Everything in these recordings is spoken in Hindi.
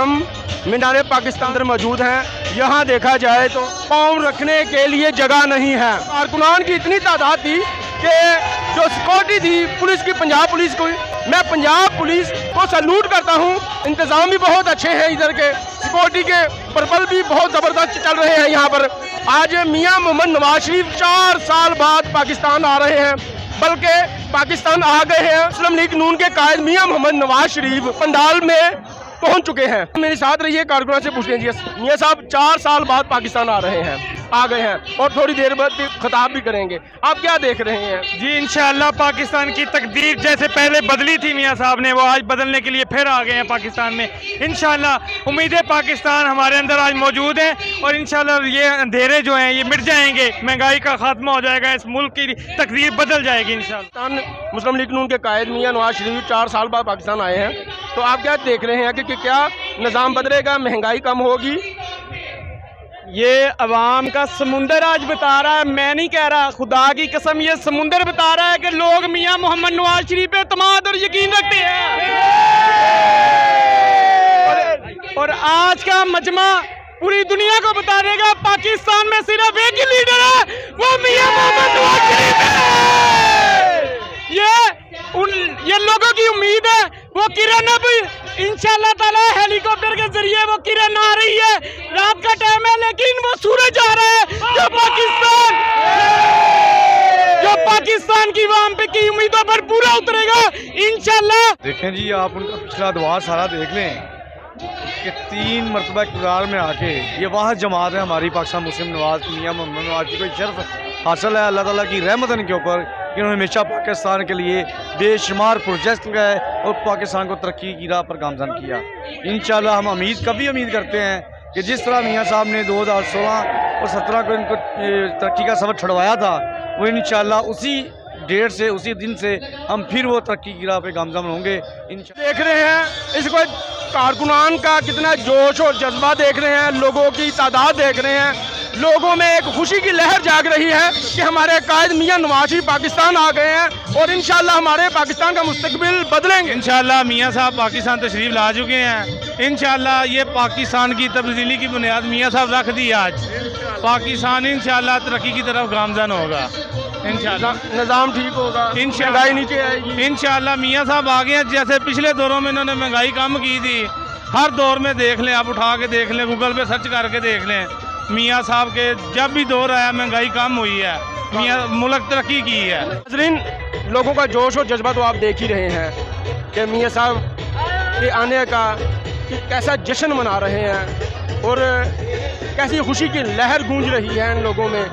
हम मीनारे पाकिस्तान अंदर मौजूद हैं। यहाँ देखा जाए तो पाँव रखने के लिए जगह नहीं है। कारकुनान की इतनी तादाद थी कि जो सिक्योरिटी थी पुलिस की, पंजाब पुलिस को, मैं पंजाब पुलिस को सैल्यूट करता हूँ। इंतज़ाम भी बहुत अच्छे हैं, इधर के सिक्योरिटी के प्रबल भी बहुत ज़बरदस्त चल रहे हैं यहाँ पर। आज मियाँ मोहम्मद नवाज शरीफ 4 साल बाद पाकिस्तान आ रहे हैं, बल्कि पाकिस्तान आ गए हैं। मुस्लिम लीग नून के कायद मियाँ मोहम्मद नवाज शरीफ पंडाल में पहुंच चुके हैं। मेरे साथ रहिए, कारकुनान से पूछ लीजिए। मियाँ साहब 4 साल बाद पाकिस्तान आ रहे हैं, आ गए हैं और थोड़ी देर बाद खिताब भी करेंगे। आप क्या देख रहे हैं? जी इंशाअल्लाह पाकिस्तान की तकदीर जैसे पहले बदली थी मियाँ साहब ने, वो आज बदलने के लिए फिर आ गए हैं पाकिस्तान में। इंशाअल्लाह उम्मीद है पाकिस्तान हमारे अंदर आज मौजूद है और इंशाअल्लाह ये अंधेरे जो हैं ये मिट जाएंगे, महंगाई का खात्मा हो जाएगा, इस मुल्क की तकदीर बदल जाएगी इंशाअल्लाह। मुस्लिम लीग नून के कायद मियाँ नवाज शरीफ 4 साल बाद पाकिस्तान आए हैं, तो आप क्या देख रहे हैं कि क्या निज़ाम बदलेगा, महंगाई कम होगी? ये अवाम का समुंदर आज बता रहा है, मैं नहीं कह रहा, खुदा की कसम ये समुंदर बता रहा है कि लोग मियां मोहम्मद नवाज शरीफ पे एतमाद और यकीन रखते हैं। और आज का मजमा पूरी दुनिया को बता देगा पाकिस्तान में सिर्फ एक ही लीडर है, वो मियां मोहम्मद नवाज शरीफ है। ये लोगों की उम्मीद है। वो किरण अब इंशाअल्लाह ताला हेलीकॉप्टर के जरिए वो किरण आ रही है, रात का टाइम है लेकिन वो सूरज आ रहा है जो पाकिस्तान की आवाम पे की उम्मीदों पर पूरा उतरेगा इंशाअल्लाह। देखें जी, आप उनका पिछला दौर सारा देख लें कि 3 मरतबा इक़्तिदार में आके ये वाहद जमात है हमारी पाकिस्तान मुस्लिम नवाज मियाँ मोहम्मद नवाज की कोई शर्फ हासिल है। अल्लाह ताला की रहमत है इनके ऊपर कि उन्होंने हमेशा पाकिस्तान के लिए बेशुमार प्रोजेक्ट लगाए और पाकिस्तान को तरक्की की राह पर गामजन किया। इंशाअल्लाह हम कभी उम्मीद करते हैं कि जिस तरह मियाँ साहब ने 2016 और 17 को इनको तरक्की का सबक छुड़वाया था, वो इंशाअल्लाह उसी डेट से, उसी दिन से हम फिर वो तरक्की की राह पे गामजन होंगे। देख रहे हैं इसको, कारकुनान का कितना जोश और जज्बा देख रहे हैं, लोगों की तादाद देख रहे हैं, लोगों में एक खुशी की लहर जाग रही है कि हमारे कायद मियाँ नवाज शरीफ पाकिस्तान आ गए हैं और इंशाअल्लाह हमारे पाकिस्तान का मुस्तकबिल बदलेंगे। इंशाअल्लाह मियाँ साहब पाकिस्तान तशरीफ ला चुके हैं। इंशाअल्लाह ये पाकिस्तान की तब्दीली की बुनियाद मियाँ साहब रख दी। आज पाकिस्तान इंशाअल्लाह तरक्की की तरफ गामजन होगा, इंशाअल्लाह निज़ाम ठीक होगा, महंगाई नीचे आएगी इंशाअल्लाह। मियाँ साहब आ गए हैं, जैसे पिछले दौरों में इन्होंने महंगाई कम की थी, हर दौर में देख लें, आप उठा के देख लें, गूगल पे सर्च करके देख लें, मियाँ साहब के जब भी दौर आया महंगाई कम हुई है, मियाँ मुल्क तरक्की की है। नाज़रीन, लोगों का जोश और जज्बा तो आप देख ही रहे हैं कि मियाँ साहब के आने का कैसा जश्न मना रहे हैं और कैसी खुशी की लहर गूंज रही है इन लोगों में।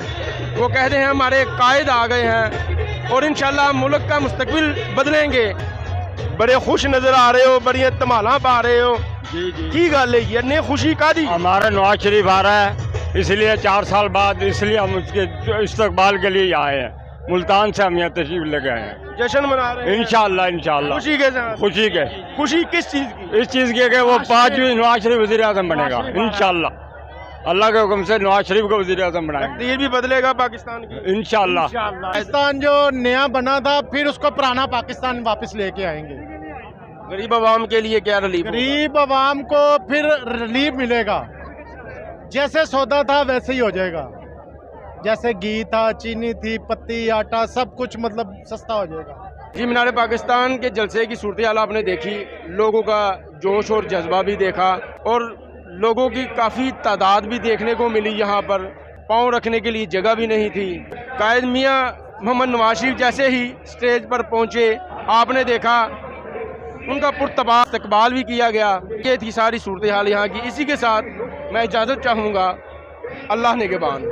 वो कहते हैं हमारे कायद आ गए हैं और इंशाअल्लाह मुल्क का मुस्तकबिल बदलेंगे। बड़े खुश नज़र आ रहे हो, बड़ी तमाला पा रहे हो। की गल है ये खुशी का दी? हमारा नवाज शरीफ आ रहा है, इसलिए 4 साल बाद, इसलिए हम उसके इस्तकबाल के लिए आए हैं। मुल्तान से हम यहाँ तशरीफ ले गए हैं, जश्न मना रहे हैं इंशाअल्लाह इंशाअल्लाह। खुशी के साथ? खुशी किस चीज़ की? इस चीज़ की कि वो 5वीं नवाज शरीफ वज़ीर आज़म बनेगा इंशाअल्लाह। अल्लाह के हुक्म से नवाज शरीफ को वज़ीर आज़म बनाएंगे, ये भी बदलेगा पाकिस्तान की इंशाअल्लाह। पाकिस्तान जो नया बना था फिर उसको पुराना पाकिस्तान वापस लेके आएंगे। गरीब आवाम के लिए क्या रिलीफ? गरीब आवाम को फिर रिलीफ मिलेगा, जैसे सौदा था वैसे ही हो जाएगा, जैसे घी था, चीनी थी, पत्ती, आटा, सब कुछ मतलब सस्ता हो जाएगा। जी, मीनारे पाकिस्तान के जलसे की सूरत हाल आपने देखी, लोगों का जोश और जज्बा भी देखा और लोगों की काफ़ी तादाद भी देखने को मिली। यहाँ पर पाँव रखने के लिए जगह भी नहीं थी। कायद मियाँ मोहम्मद नवाज शरीफ जैसे ही स्टेज पर पहुँचे, आपने देखा उनका पुरतबा इस्तकबाल भी किया गया। ये थी सारी सूरत हाल यहाँ की। इसी के साथ मैं इजाज़त चाहूँगा, अल्लाह ने के बाद।